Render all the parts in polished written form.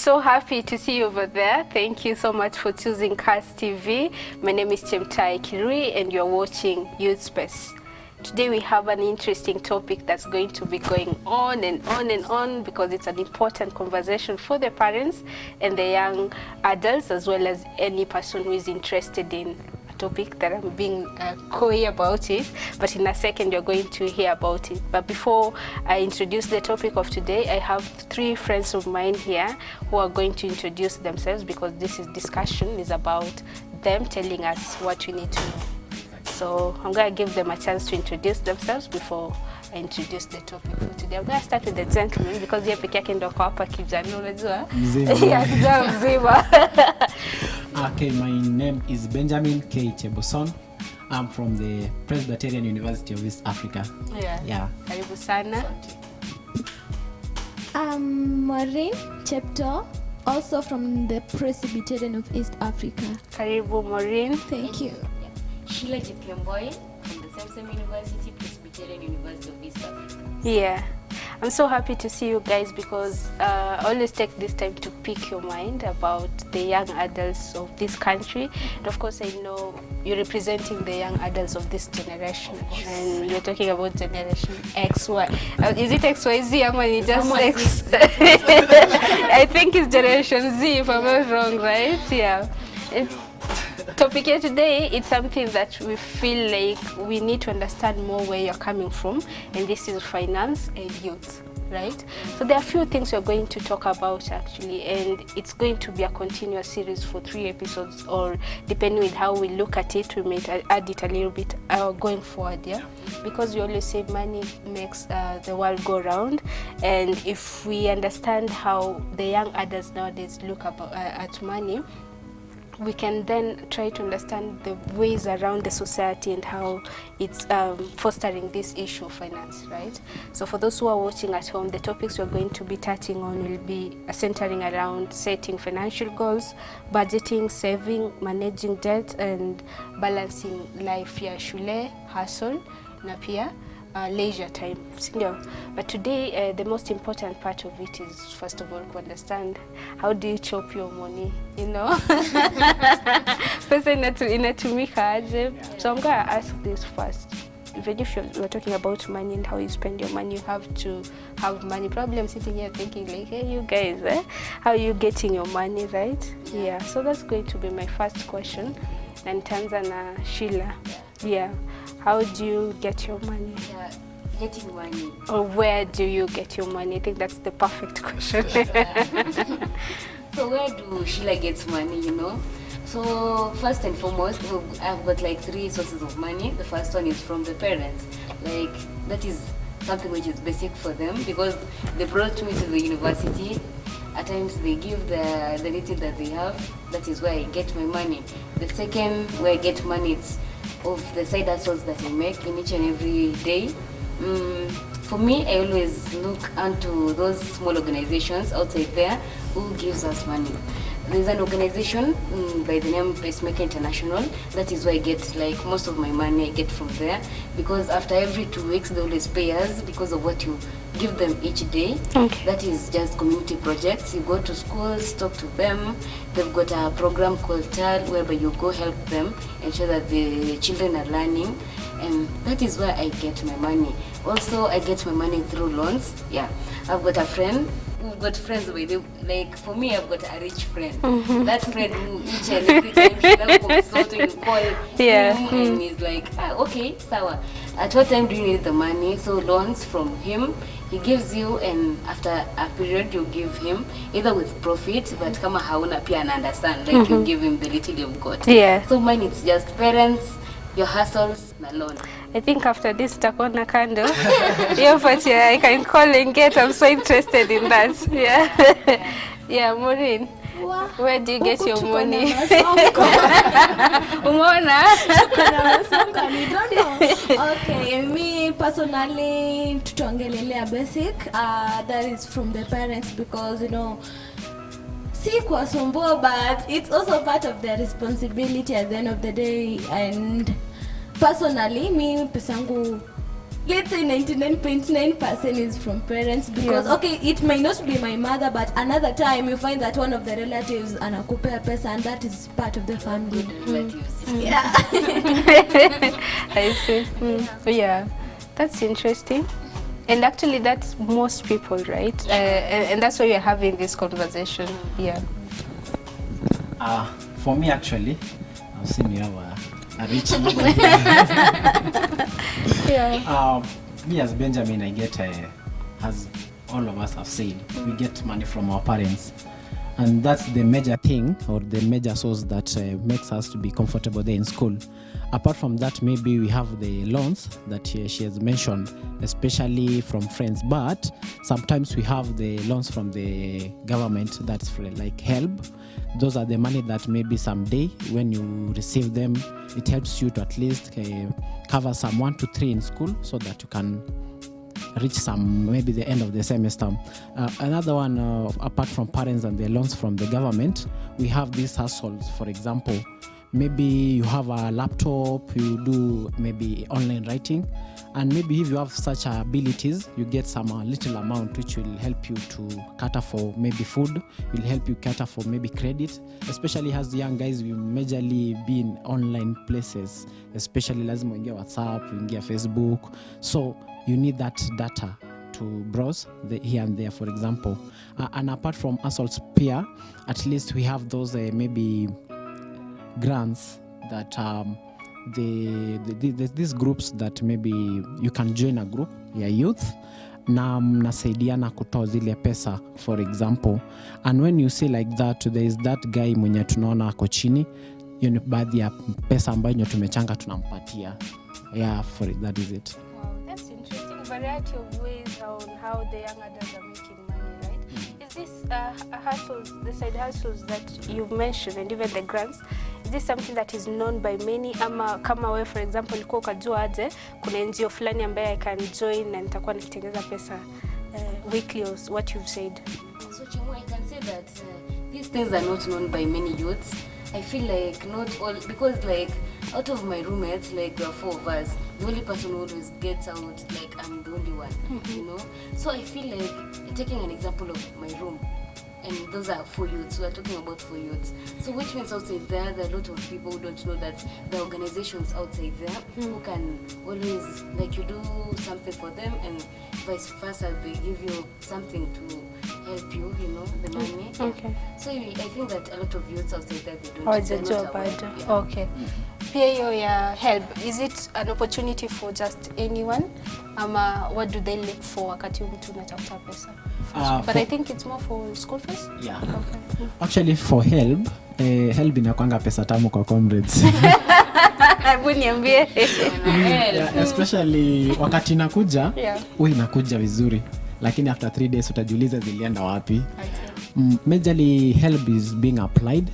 so happy to see you over there. Thank you so much for choosing Cars TV. My name is Chemtai Kirui and you're watching Youth Space. Today we have an interesting topic that's going to be going on and on and on because it's an important conversation for the parents and the young adults, as well as any person who is interested in a topic that I'm being coy about it. But in a second you're going to hear about it. But before I introduce the topic of today, I have three friends of mine here who are going to introduce themselves, because this discussion is about them telling us what we need to know. So I'm going to give them a chance to introduce themselves before I introduce the topic for today. I'm going to start with the gentleman because yeye peke yake ndo kwa hapa kijana, unajua? Mzima. Okay, my name is Benjamin K. Cheboson. I'm from the Presbyterian University of East Africa. Yeah. Karibu sana. I'm Maureen Chepto, also from the Presbyterian of East Africa. Karibu Maureen. Thank you. Sheila Jepkemboy from the same university, Presbyterian University of East Africa. Yeah, I'm so happy to see you guys because I always take this time to pick your mind about the young adults of this country. And of course, I know you're representing the young adults of this generation, and you're talking about Generation X, Y. Is it XYZ? I mean, just X. I think it's Generation Z, if I'm not wrong, right? Yeah. Topic here today, it's something that we feel like we need to understand more where you're coming from, and this is finance and youth, right? So there are a few things we're going to talk about actually, and it's going to be a continuous series for 3 episodes, or depending on how we look at it, we may add it a little bit going forward, yeah? Because we always say money makes the world go round, and if we understand how the young adults nowadays look at money, we can then try to understand the ways around the society and how it's fostering this issue of finance, right? So for those who are watching at home, the topics we're going to be touching on will be centering around setting financial goals, budgeting, saving, managing debt, and balancing life ya shule, hustle, na pia leisure time. But today, the most important part of it is, first of all, to understand how do you chop your money, you know? Pesa inatumika aje? So I'm going to ask this first. Even if you're talking about money and how you spend your money, you have to have money. Probably I'm sitting here thinking like, hey, you guys, how are you getting your money, right? Yeah. So that's going to be my first question. And Tanzania, Sheila. Yeah. How do you get your money? Yeah, getting money. Or where do you get your money? I think that's the perfect question. So where do Sheila get money, you know? So first and foremost, I've got like 3 sources of money. The first one is from the parents. Like that is something which is basic for them because they brought me to the university. At times they give the little that they have. That is where I get my money. The second where I get money is of the side hustles that I make in each and every day. For me, I always look onto those small organizations outside there who gives us money. There's an organization by the name Pacemaker International. That is where I get like most of my money I get from there, because after every 2 weeks they always pay us because of what you give them each day. Okay. That is just community projects. You go to schools, talk to them. They've got a program called TAL whereby you go help them, ensure that the children are learning, and that is where I get my money. Also, I get my money through loans. Yeah, I've got a friend. We've got friends with you. Like for me, I've got a rich friend. That friend who each and every time she comes out to call him and he's like, okay, sawa. At what time do you need the money? So loans from him. He gives you, and after a period you give him either with profit, but kama hauna pia ana understand, like you give him the little you've got. Yeah. So mine it's just parents, your hustles, na loan. I think after this nitakuwa na kando. Yeah, but yeah, I can call and get. I'm so interested in that. Yeah. Yeah, Maureen. Where do you get your money? Umeona? Okay, me personally, tutaongelelea basic. That is from the parents because, you know, si kuwasumbua, but it's also part of their responsibility at the end of the day. And personally, me pesangu let's say 99.9% is from parents because okay, it may not be my mother, but another time you find that one of the relatives anakupea pesa and that is part of the family. Relatives. Yeah. I see. Yeah, that's interesting. And actually, that's most people, right? And that's why we're having this conversation. Yeah. For me, actually, I've seen you have a rich Yeah. me as Benjamin, I get, as all of us have said, we get money from our parents. And that's the major thing or the major source that makes us to be comfortable there in school. Apart from that, maybe we have the loans that she has mentioned, especially from friends. But sometimes we have the loans from the government, that's for like HELP. Those are the money that maybe someday when you receive them, it helps you to at least cover some 1 to 3 in school so that you can reach some maybe the end of the semester. Another one, apart from parents and the loans from the government, we have these hustles. For example, maybe you have a laptop, you do maybe online writing, and maybe if you have such abilities, you get some little amount which will help you to cater for maybe food, will help you cater for maybe credit, especially as young guys. We majorly be in online places, especially lazima uingia WhatsApp, uingia Facebook, so you need that data to browse here and there, for example. And apart from assaults peer, at least we have those maybe grants that these groups that maybe you can join a group ya youth na mnasaidiana kutoa zile pesa, for example. And when you say like that, there is that guy mwenye tunaona ako chini, hiyo ni baadhi ya pesa ambayo tumechanga tunampatia. Yeah, that is it. Wow, that's interesting. Variety of ways on how the young adults are making money, right? Is this hustles, the side hustles that you've mentioned and even the grants, is this something that is known by many? Ama kama we, for example, ulikuwa ukajua aje kuna NGO fulani ambaye I can join na nitakuwa nikitengeza pesa weekly, or what you've said? So Chimu, I can say that these things are not known by many youths. I feel like not all, because like out of my roommates, like there are 4 of us, the only person who always gets out, like I'm the only one, you know. So I feel like taking an example of my room, and those are 4 youths. We are talking about 4 youths. So which means outside there are a lot of people who don't know that there are organizations outside there who can always, like, you do something for them and vice versa, they give you something to help you, you know, the money. Okay. So I think that a lot of youths outside there, they don't. Oh, it's a job. Okay. Pia hiyo ya help, is it an opportunity for just anyone? Ama what do they look for wakati mtu unatafuta pesa? But I think it's more for school fees. Yeah. Okay. Actually for help, help inakwanga pesa tamu kwa comrades. Hebu niambie. Yeah, especially wakati inakuja, Yeah. inakuja vizuri. Lakini after 3 days utajiuliza zilienda wapi. Okay. Majorly help is being applied.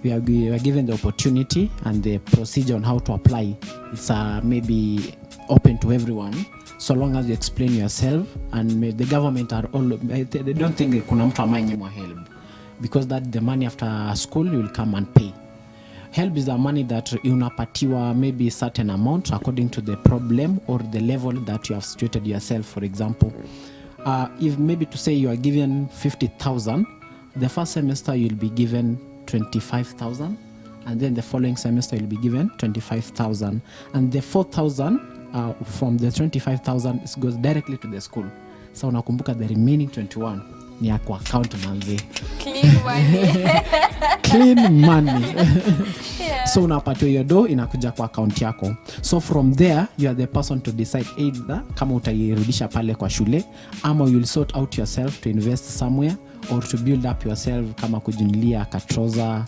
We are given the opportunity and the procedure on how to apply. It's maybe open to everyone, so long as you explain yourself. And the government are all, they don't think kuna mtu amanyimwa help, because that the money after school you will come and pay. Help is the money that unapatiwa maybe certain amount according to the problem or the level that you have situated yourself. For example, if maybe to say you are given 50,000, the first semester you'll be given 25,000, and then the following semester you'll be given 25,000, and the 4,000 from the 25,000 goes directly to the school. So unakumbuka the remaining 21 ni ya kwa account manzi. Clean money. Clean money. Yeah. So unapatiwa hiyo do inakuja kwa account yako. So from there you are the person to decide either kama utairudisha pale kwa shule, ama you'll sort out yourself to invest somewhere or to build up yourself, kama kujinulia katroza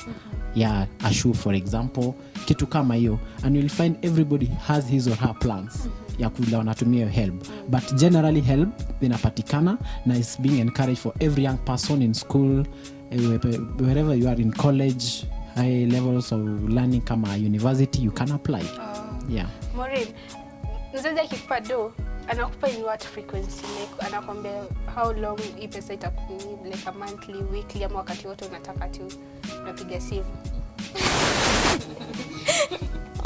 ya a shoe for example, kitu kama hiyo. And you'll find everybody has his or her plans ya kula wanatumia help, but generally help inapatikana na is being encouraged for every young person in school, wherever you are in college, high levels of learning kama university, you can apply. Yeah. Maureen, mzazi akikupa do anakupa in what frequency? Like anakuambia how long hii pesa itakuwa, like a monthly, weekly, ama wakati wote unataka tu unapiga simu?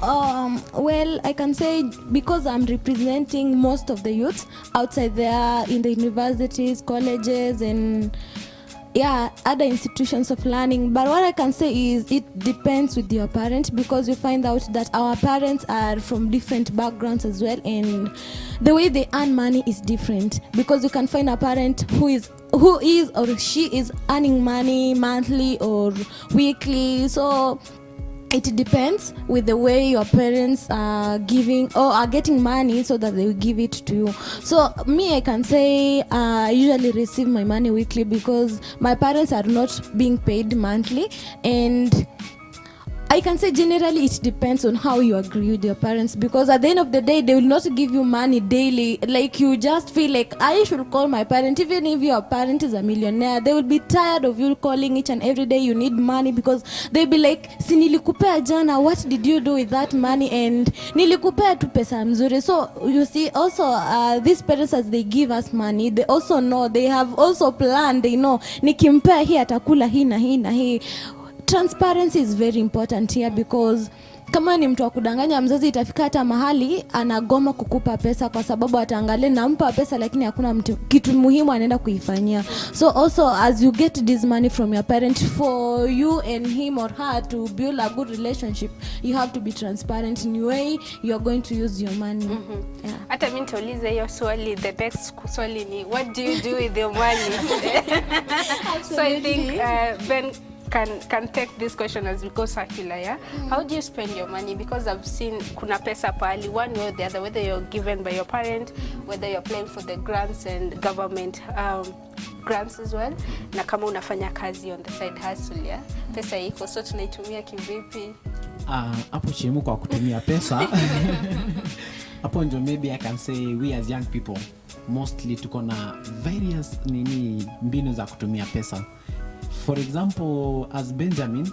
Well, I can say because I'm representing most of the youths outside there in the universities, colleges, and other institutions of learning. But what I can say is it depends with your parents, because you find out that our parents are from different backgrounds as well, and the way they earn money is different, because you can find a parent who is or she is earning money monthly or weekly. So it depends with the way your parents are giving or are getting money so that they will give it to you. So me, I can say I usually receive my money weekly because my parents are not being paid monthly, and I can say generally it depends on how you agree with your parents, because at the end of the day they will not give you money daily. Like you just feel like I should call my parent. Even if your parent is a millionaire, they will be tired of you calling each and every day you need money, because they'll be like, si nilikupea jana, what did you do with that money? And nilikupea tu pesa mzuri. So you see also these parents, as they give us money, they also know, they have also planned, they know nikimpea hii atakula hii na hii na hii. Transparency is very important here, because kama ni mtu wa kudanganya mzazi, itafika hata mahali anagoma kukupa pesa kwa sababu ataangalia nampa pesa lakini hakuna kitu muhimu anaenda kuifanyia. So also as you get this money from your parent, for you and him or her to build a good relationship, you have to be transparent in the way you are going to use your money. Hata mimi nitauliza hiyo swali, the next swali ni what do you do with your money? So I think Ben can take this question as we go circular, yeah? How do you spend your money? Because I've seen kuna pesa pali one way or the other, whether you're given by your parent, whether you're playing for the grants and government grants as well, na kama unafanya kazi on the side hustle, yeah? Pesa iko, so tunaitumia kivipi? Hapo chimu kwa kutumia pesa. Hapo ndio maybe I can say we as young people mostly tuko na various mbinu za kutumia pesa. For example, as Benjamin,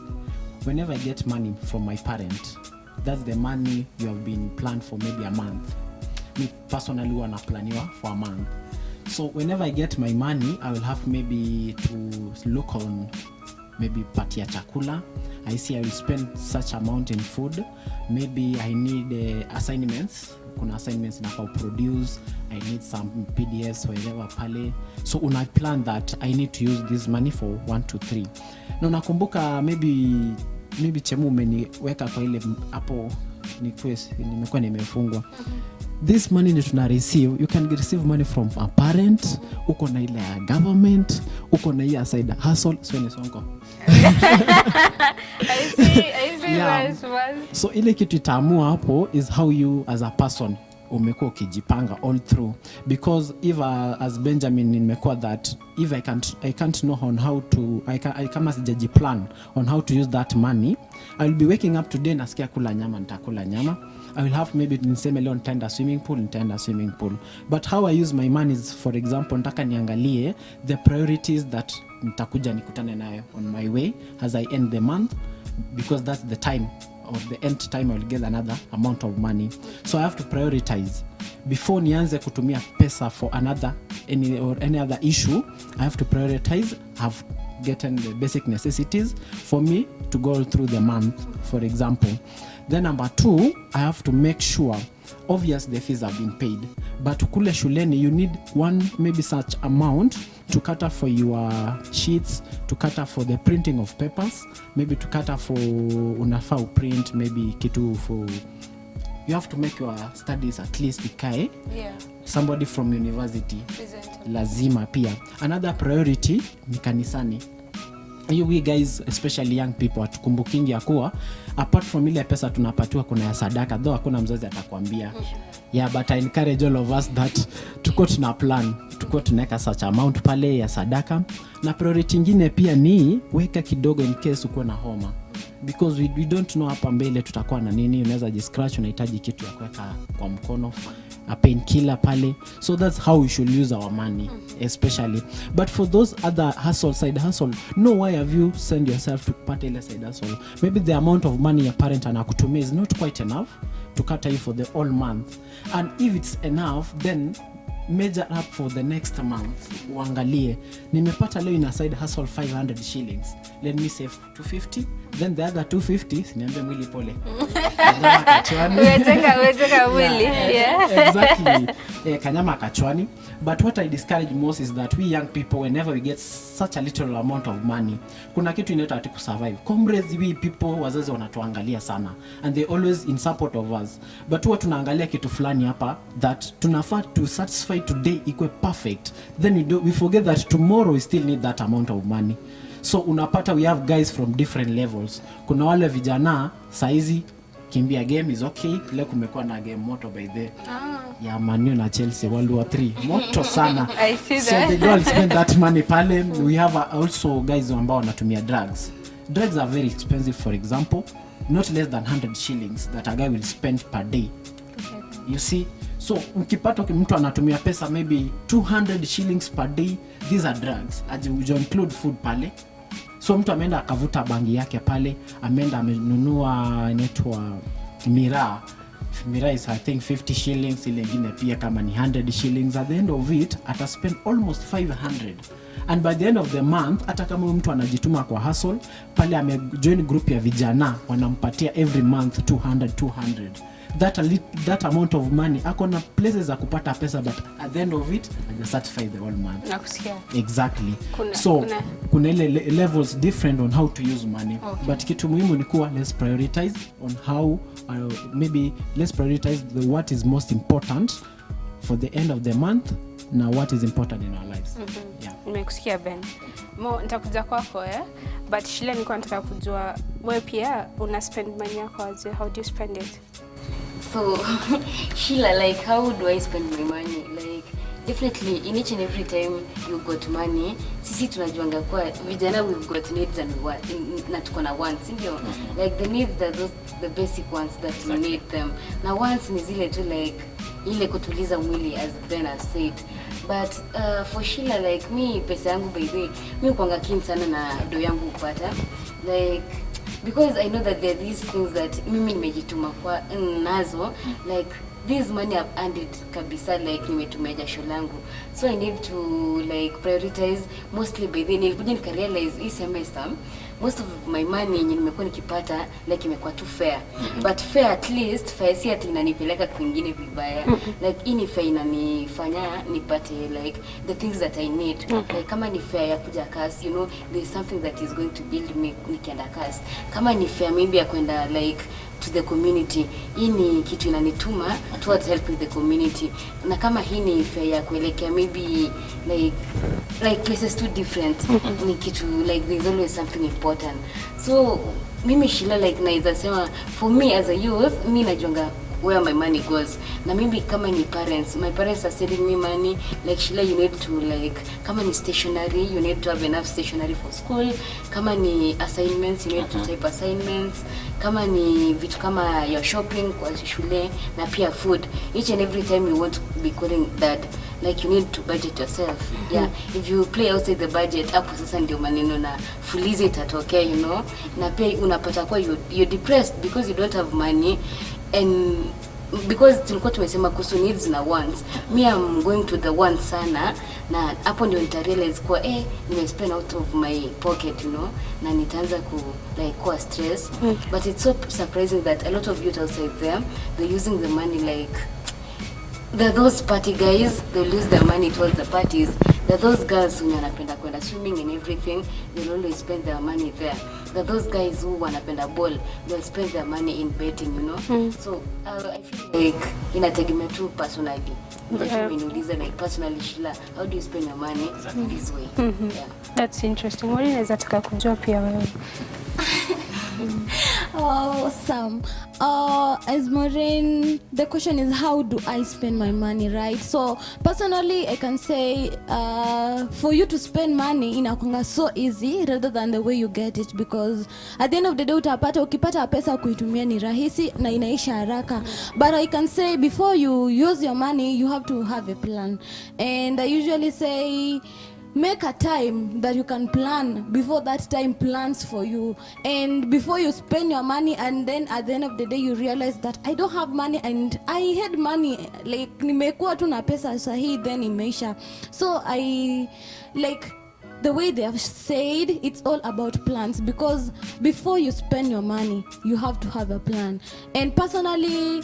whenever I get money from my parent, that's the money you have been planned for maybe a month. Me personally wana planiwa for a month. So whenever I get my money, I will have maybe to look on maybe patia chakula. I see I will spend such amount in food. Maybe I need assignments. Kuna assignments nafaa produce. I need some PDFs wherever pale. So una plan that I need to use this money for 1 to 3. Na nakumbuka maybe Chemu umeniweka kwa ile hapo nimekuwa nimefungwa. This money that tuna receive, you can receive money from a parent, uko na ile ya government, uko na ile side hustle, so ni sonko. I see that's one. So ile kitu itaamua hapo is how you as a person umekuwa ukijipanga all through, because if as Benjamin nimekuwa that if I can't know on how to I kama sijajiplan on how to use that money, I'll be waking up today nasikia kula nyama, nitakula nyama. I will have maybe niseme leo nitaenda swimming pool. But how I use my money is, for example, nataka niangalie the priorities that nitakuja nikutane nayo on my way as I end the month, because that's the time of the end time I will get another amount of money. So I have to prioritize before nianze kutumia pesa for any other issue. I have to prioritize, have gotten the basic necessities for me to go through the month, for example. Then number 2, I have to make sure obviously the fees have been paid, but kule shuleni you need maybe such amount to cater for your sheets, to cater for the printing of papers, maybe to cater for unafaa print maybe kitu for you have to make your studies at least ikae. Somebody from university lazima pia. Another priority ni kanisani. We guys, especially young people, atukumbukingi ya kuwa apart from ile pesa tunapatiwa kuna ya sadaka, though hakuna mzazi atakwambia. But I encourage all of us that tuko tuna plan, tuko tunaweka such amount pale ya sadaka. Na priority nyingine pia ni weka kidogo in case uko na homa, because we don't know hapa mbele tutakuwa na nini. Unaweza jiscratch, unahitaji kitu ya kuweka kwa mkono, a painkiller pale. So that's how we should use our money, especially. But for those other side hustle, know why have you sent yourself to part ile side hustle. Maybe the amount of money your parent anakutumia is not quite enough to cater you for the whole month, and if it's enough, then measure up for the next month. Uangalie nimepata leo ina side hustle 500 shillings, let me save 250 then the other 250 siniambia mwili pole. Kanyama kachwani. Uwezeka mwili. Yeah. Exactly. Kanyama kachwani. But what I discourage most is that we young people, whenever we get such a little amount of money, kuna kitu inaitwa ati kusurvive. Comrades, we people, wazazi wanatuangalia sana and they always in support of us, but huwa tunaangalia kitu fulani hapa that tunafaa to satisfy today ikwe perfect, then we forget that tomorrow we still need that amount of money. So unapata we have guys from different levels. Kuna wale vijana saizi kimbia game is okay. Leo kumekuwa na game moto by the ya Man U na Chelsea World War 3 moto sana. I see So that. they don't spend that money pale. We have also guys ambao wanatumia drugs. Drugs are very expensive. For example, not less than 100 shillings that a guy will spend per day. You see, so ukipata mtu anatumia pesa maybe 200 shillings per day, these are drugs. You include food pale. So mtu ameenda akavuta bangi yake pale, ameenda amenunua inaitwa miraa. Miraa is I think 50 shillings, ile nyingine pia kama ni 100 shillings. At the end of it, ata spend almost 500. And by the end of the month, hata kama mtu anajituma kwa hustle, pale amejoin group ya vijana, wanampatia every month 200. That amount of money, akona places za kupata pesa, but at the end of it, I certify the whole month. Nakusikia. Exactly. Kuna ile levels different on how to use money. Okay. But kitu muhimu ni kuwa let's prioritize on how maybe let's prioritize what is most important for the end of the month na what is important in our lives. Yeah. Nimekusikia Ben. Nitakuja kwako but Sheila nilikuwa nataka kujua wewe pia una spend money yako aje? How do you spend it? So Sheila, like how do I spend my money? Like definitely in each and every time you got money, sisi tunajuanga kwa vijana we've got needs and na tuko na wants, ndio? Like the needs are those the basic ones that you need them. Na wants ni zile tu like ile kutuliza mwili, as Ben has said. But for Sheila, like me, pesa yangu by the way, mimi kuanga keen sana na do yangu upata. Like because I know that there are these things that mimi nimejituma kwa nazo, like this money I've earned it kabisa, like nimetumia jasho langu, so I need to like prioritize mostly by then. Nilikuja nikarealize hii semester most of my money yenye nimekuwa nikipata like imekuwa tu fair. But fair, at least fair si ati inanipeleka kwingine vibaya. Like hii ni fair inanifanya nipate like the things that I need. Like kama ni fair ya kuja kasi, you know, there's something that is going to build me nikienda kasi. Kama ni fair maybe ya kwenda like to the community, hii ni kitu inanituma towards helping the community. Na kama hii ni fair ya kuelekea maybe like places too different, ni kitu like there's always something important. So mimi Sheila, like naweza sema for me as a youth, mimi najonga where my money goes. Na maybe kama ni parents, my parents are saving me money, like Sheila, you need to like kama ni stationery, you need to have enough stationery for school. Kama ni assignments, you need to type assignments. Kama ni vitu kama your shopping kwa shule na pia food, each and every time you want to be calling dad, like you need to budget yourself. Yeah, if you play outside the budget, hapo sasa ndio maneno na fulize itatokea, you know. Na pia unapata kwa you're depressed because you don't have money. And because tulikuwa tumesema kuhusu needs na wants, me I'm going to the wants sana, na hapo ndio nitarealize kwa nime spend out of my pocket, you know, na nitaanza ku like kuwa stress. But it's so surprising that a lot of youth outside there, they're using the money like there are those party guys, they lose their money towards the parties. There are those girls who wanapenda kwenda swimming and everything, they'll always spend their money there. There are those guys who wanapenda ball, they'll spend their money in betting, you know. So I feel like inategemea tu personally. Umeniuliza like personally Sheila, how do you spend your money this way? Yeah. That's interesting. What inaweza taka kujua pia wewe? Awesome. As Maureen, the question is how do I spend my money, right? So personally, I can say for you to spend money inakuanga so easy rather than the way you get it, because at the end of the day ukipata pesa kuitumia ni rahisi na inaisha haraka. But I can say before you use your money, you have to have a plan. And I usually say make a time that you can plan before that time plans for you, and before you spend your money, and then at the end of the day you realize that I don't have money and I had money, like nimekuwa tu na pesa sahihi then imeisha. So I like the way they have said, it's all about plans, because before you spend your money you have to have a plan. And personally,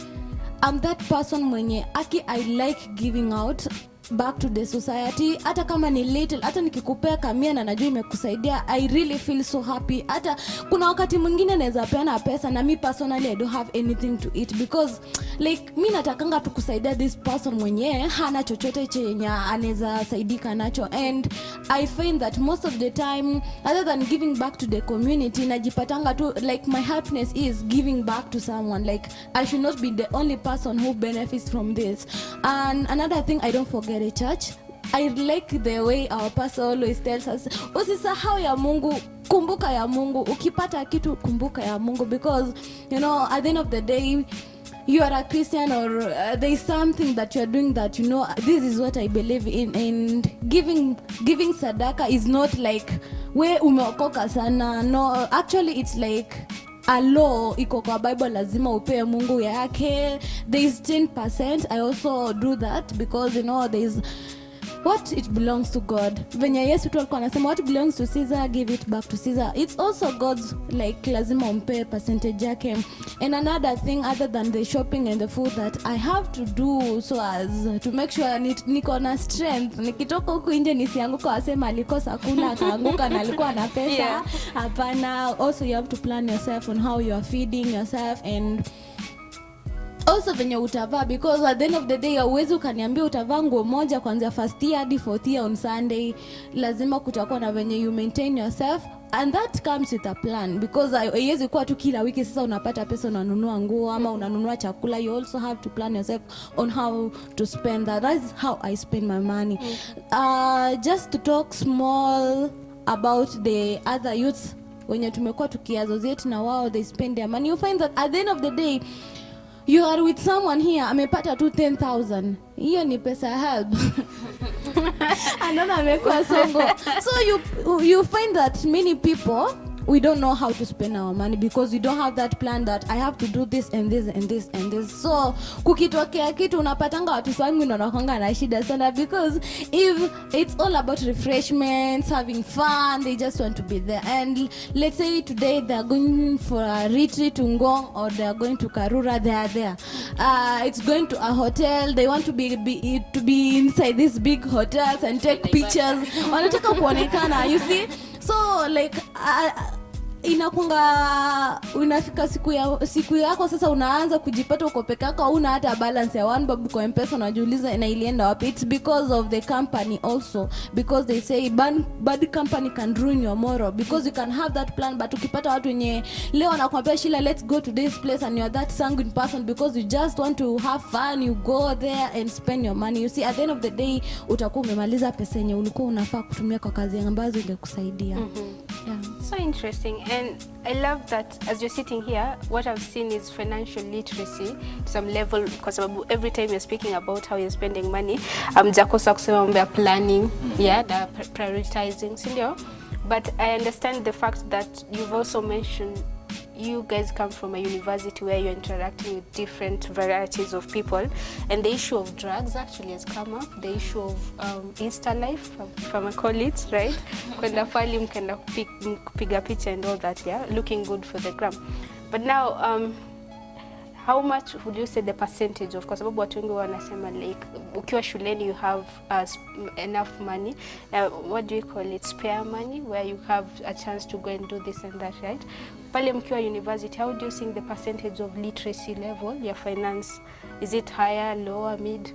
I'm that person mwenye I like giving out back to the society. Hata kama ni little, hata nikikupea kamia na najua imekusaidia, I really feel so happy. Hata kuna wakati mwingine naweza peana pesa na mi personally I don't have anything to eat, because like mi natakanga tu kusaidia this person mwenye hana chochote chenye anaweza saidika nacho. And I find that most of the time, other than giving back to the community, najipatanga tu like my happiness is giving back to someone. Like I should not be the only person who benefits from this. And another thing I don't forget, a church, I like the way our pastor always tells us, usisahau ya Mungu, kumbuka ya Mungu. Ukipata kitu kumbuka ya Mungu, because you know at the end of the day you are a Christian, or there is something that you are doing that you know this is what I believe in. And giving sadaka is not like we umeokoka sana. No, actually it's like a law iko kwa Bible, lazima upee Mungu yake. There is 10%. I also do that because you know there is what it belongs to God. Venye Yesu tu alikuwa anasema what belongs to Caesar, give it back to Caesar. It's also God's, like lazima umpe percentage yake. And another thing other than the shopping and the food that I have to do so as to make sure niko na strength, nikitoka huku nje nisianguka wasema alikosa kula akaanguka na alikuwa na pesa. Hapana. Also you have to plan yourself on how you are feeding yourself, and also venye utavaa, because at the end of the day hauwezi ukaniambia utavaa nguo moja kuanzia first year hadi fourth year on Sunday. Lazima kutakuwa na venye you maintain yourself, and that comes with a plan, because haiwezi kuwa tu kila wiki sasa unapata pesa unanunua nguo ama unanunua chakula. You also have to plan yourself on how to spend that. That's how I spend my money. Just to talk small about the other youths wenye tumekuwa tukiassociate na wao, they spend their money. You find that at the end of the day you are with someone here amepata tu 10,000, hiyo ni pesa help. Another amekuwa songo. So you find that many people, we don't know how to spend our money because we don't have that plan that I have to do this and this and this and this. So kukitokea kitu unapatanga watu sangu ndio wanakonga na shida sana, because if it's all about refreshments, having fun, they just want to be there. And let's say today they are going for a retreat to Ngong, or they are going to Karura, they are there. It's going to a hotel, they want to be inside these big hotels and take pictures. Wanataka kuonekana, you see. So like inakunga unafika siku yako sasa unaanza kujipata uko peke yako, una hata balance ya one bob kwa M-Pesa, unajiuliza na ilienda wapi. It's because of the company also, because they say bad company can ruin your moral, because you can have that plan, but ukipata watu wenye leo anakuambia Sheila let's go to this place, and you're that sanguine person because you just want to have fun, you go there and spend your money. You see at the end of the day utakuwa umemaliza pesa yenye ulikuwa unafaa kutumia kwa kazi ambazo ingekusaidia. Yeah. So interesting. And I love that as you're sitting here, what I've seen is financial literacy to some level, because every time you're speaking about how you're spending money, jakosa kusema mambo ya planning, the prioritizing, sindio? But I understand the fact that you've also mentioned you guys come from a university where you're interacting with different varieties of people, and the issue of drugs actually has come up, the issue of Insta life, if I may call it, right? Kwenda fali mkenda kupiga picha and all that, looking good for the gram. But now, how much would you say the percentage of, kwa sababu watu wengi wanasema like ukiwa shuleni you have enough money, what do you call it, spare money, where you have a chance to go and do this and that, right? Pale mkiwa university, how do you think the percentage of literacy level, your finance, is it higher, lower, mid?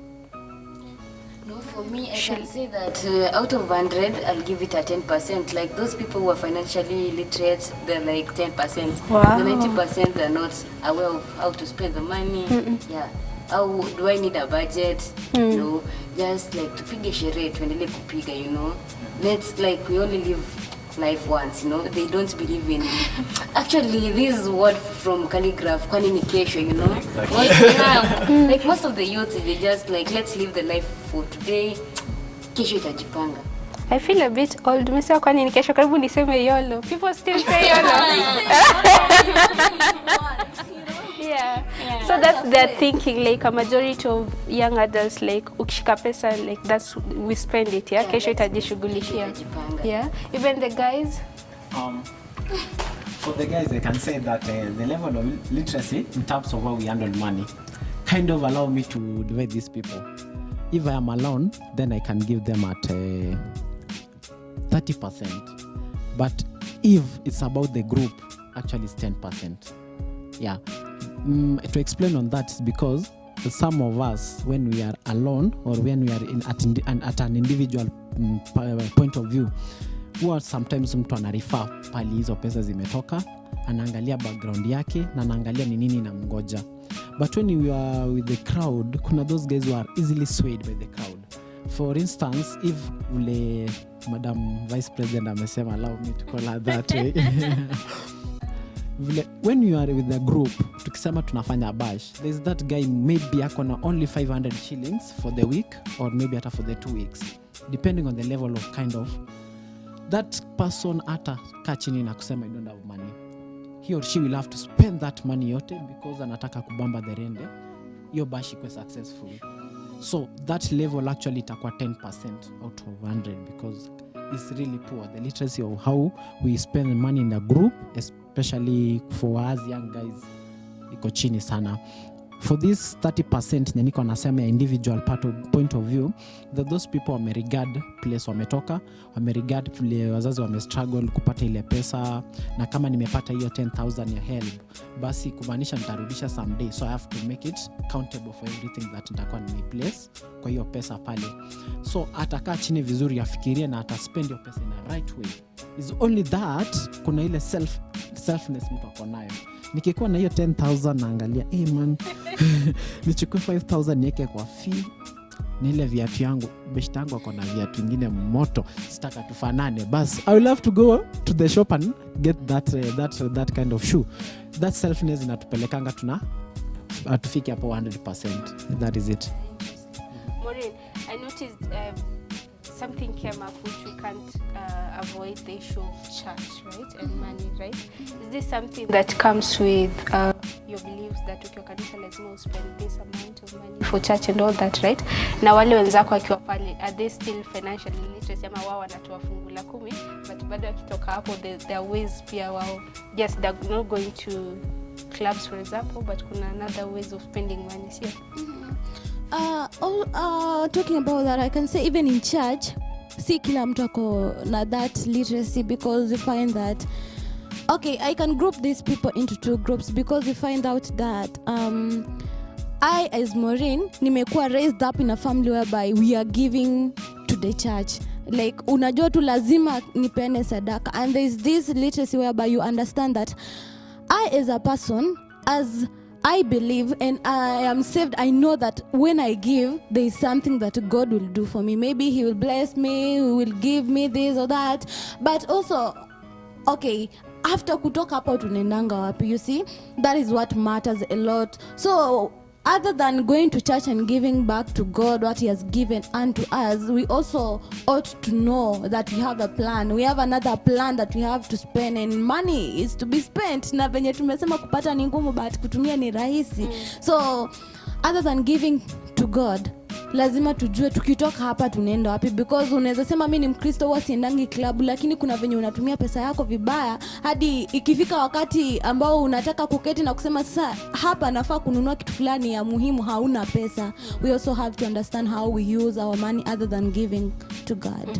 No, for me, I can say that out of 100, I'll give it a 10%. Like those people who are financially literate, they're like 10%. Wow. The 90% they're not aware of how to spend the money. Yeah. How do I need a budget? You know, just like tupige sherehe, tuendelee kupiga, you know. Let's like, we only live life once, you know. They don't believe in actually this word from calligraph, kwani ni kesho, you know. Exactly. Like most of the youths, they just like, let's live the life for today, kesho itajipanga. I feel a bit old. Umesema kwani ni kesho, karibu niseme YOLO. People still say YOLO. Yeah. So that's their thinking, like a majority of young adults, like ukishika pesa, like that's we spend it, yeah. Kesho itajishughulikia. Yeah. Even the guys. For the guys, I can say that the level of literacy in terms of how we handle money kind of allow me to divide these people. If I am alone, then I can give them at 30%. But if it's about the group, actually it's 10%. Yeah. To explain on that is because some of us, when we are alone or when we are at an individual point of view, huwa sometimes mtu anarifa pali hizo pesa zimetoka, anaangalia background yake na anaangalia ni nini na mgoja. But when you are with the crowd, kuna those guys who are easily swayed by the crowd. For instance, if ule Madam Vice President amesema, allow me to call her that way. When you are with the group, tukisema tunafanya bash, there's that guy maybe akona only 500 shillings for the week or maybe hata for the 2 weeks, depending on the level of kind of that person hata kachini na kusema I don't have money. He or she will have to spend that money yote because anataka kubamba the rende. Your bash ikuwe successful. So that level actually itakuwa 10% out of 100 because it's really poor. The literacy of how we spend money in a group, especially for us young guys, iko chini sana. For this 30% niko nasema individual point of view, that those people wameregard place wametoka, wameregard vile wazazi wamestruggle kupata ile pesa, na kama nimepata hiyo 10,000 ya help, basi kumaanisha nitarudisha someday, so I have to make it countable for everything that nitakuwa nimeplace kwa hiyo pesa pale. So atakaa chini vizuri afikirie na ataspend hiyo pesa in a right way. Is only that kuna ile selfness mtu ako nayo. Nikikuwa na hiyo 10,000 naangalia, man, nichukue 5,000 niweke kwa fee, na ile viatu yangu, beshte yangu ako na viatu vingine moto, sitaka tufanane, bas I will have to go to the shop and get that kind of shoe. That selfness inatupelekanga atufike hapo 100%. That is it. Maureen, I noticed something came up which we can't avoid, the issue of church, right, and money, right? Is this something that comes with your beliefs that ukiwa kanisa lazima spend this amount of money for church and all that, right? Na wale wenzako wakiwa pale, are they still financially literate ama wao wanatoa fungu la 10 but bado wakitoka hapo there are ways pia wao, yes, they're not going to clubs for example, but kuna another ways of spending money here. Talking about that, I can say even in church, si kila mtu ako na that literacy, because you find that, okay, I can group these people into 2 groups because you find out that I as Maureen nimekuwa raised up in a family whereby we are giving to the church. Like unajua tu lazima nipene sadaka, and there is this literacy whereby you understand that I as a person, as I believe and I am saved, I know that when I give, there is something that God will do for me. Maybe he will bless me, he will give me this or that. But also, okay, after kutoka hapo tunaendanga wapi, you see? That is what matters a lot. So, other than going to church and giving back to God what he has given unto us, we also ought to know that we have a plan. We have another plan that we have to spend, and money is to be spent. Na venye tumesema kupata ni ngumu but kutumia ni rahisi. So other than giving to God, lazima tujue tukitoka hapa tunaenda wapi, because unaweza sema mimi ni Mkristo huwa siendangi club, lakini kuna venye unatumia pesa yako vibaya hadi ikifika wakati ambao unataka kuketi na kusema sasa hapa nafaa kununua kitu fulani ya muhimu, hauna pesa. We also have to understand how we use our money other than giving to God.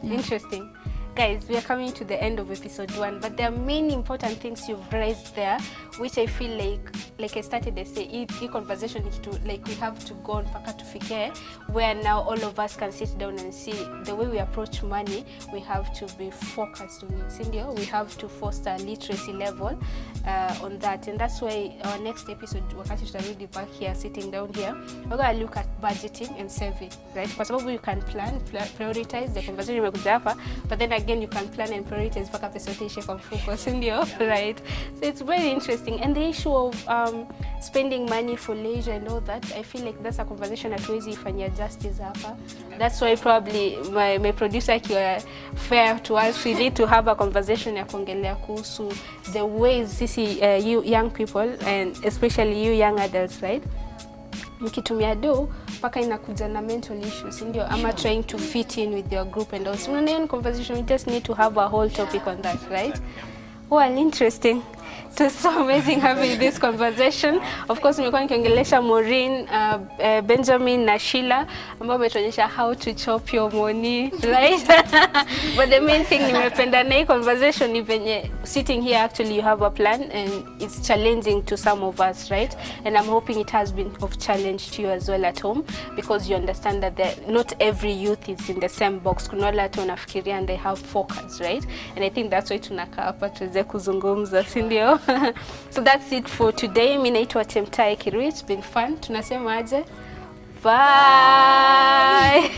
Yeah. Interesting. Guys, we are coming to the end of episode 1, but there are many important things you've raised there, which I feel like I started to say, the conversation is to, like, we have to go on paka tufike, where now all of us can sit down and see the way we approach money. We have to be focused on it. Cindy, we have to foster literacy level on that, and that's why our next episode, wakati tutarudi back here, sitting down here, we're going to look at budgeting and saving, right? Kwa sababu you can plan, prioritize the conversation imekuja hapa, but then again you can plan and prioritize mpaka pesa yote ishe kwa mfuko, si ndio? Right? So it's very interesting. And the issue of spending money for leisure and all that, I feel like that's a conversation hatuwezi ifanyia justice hapa. That's why probably my producer akiwa fair to us, we need to have a conversation ya kuongelea kuhusu the ways sisi you young people and especially you young adults, right? Mkitumia do paka inakuja na mental issues, ndio, ama trying to fit in with your group and also. Unaona hiyo conversation, we just need to have a whole topic on that, right? Well, interesting. It was so amazing having this conversation. Of course, nimekuwa nikiongelesha Maureen, Benjamin na Sheila ambao wametuonyesha how to chop your money, right? But the main thing nimependa na hii conversation ni venye sitting here actually you have a plan and it's challenging to some of us, right? And I'm hoping it has been of challenge to you as well at home, because you understand that not every youth is in the same box. Kuna wale watu wanafikiria and they have focus, right? And I think that's why tunakaa hapa tuweze kuzungumza, si ndio? So that's it for today. Mimi naitwa Chemtai Kiru. It's been fun. Tunasema aje? Bye.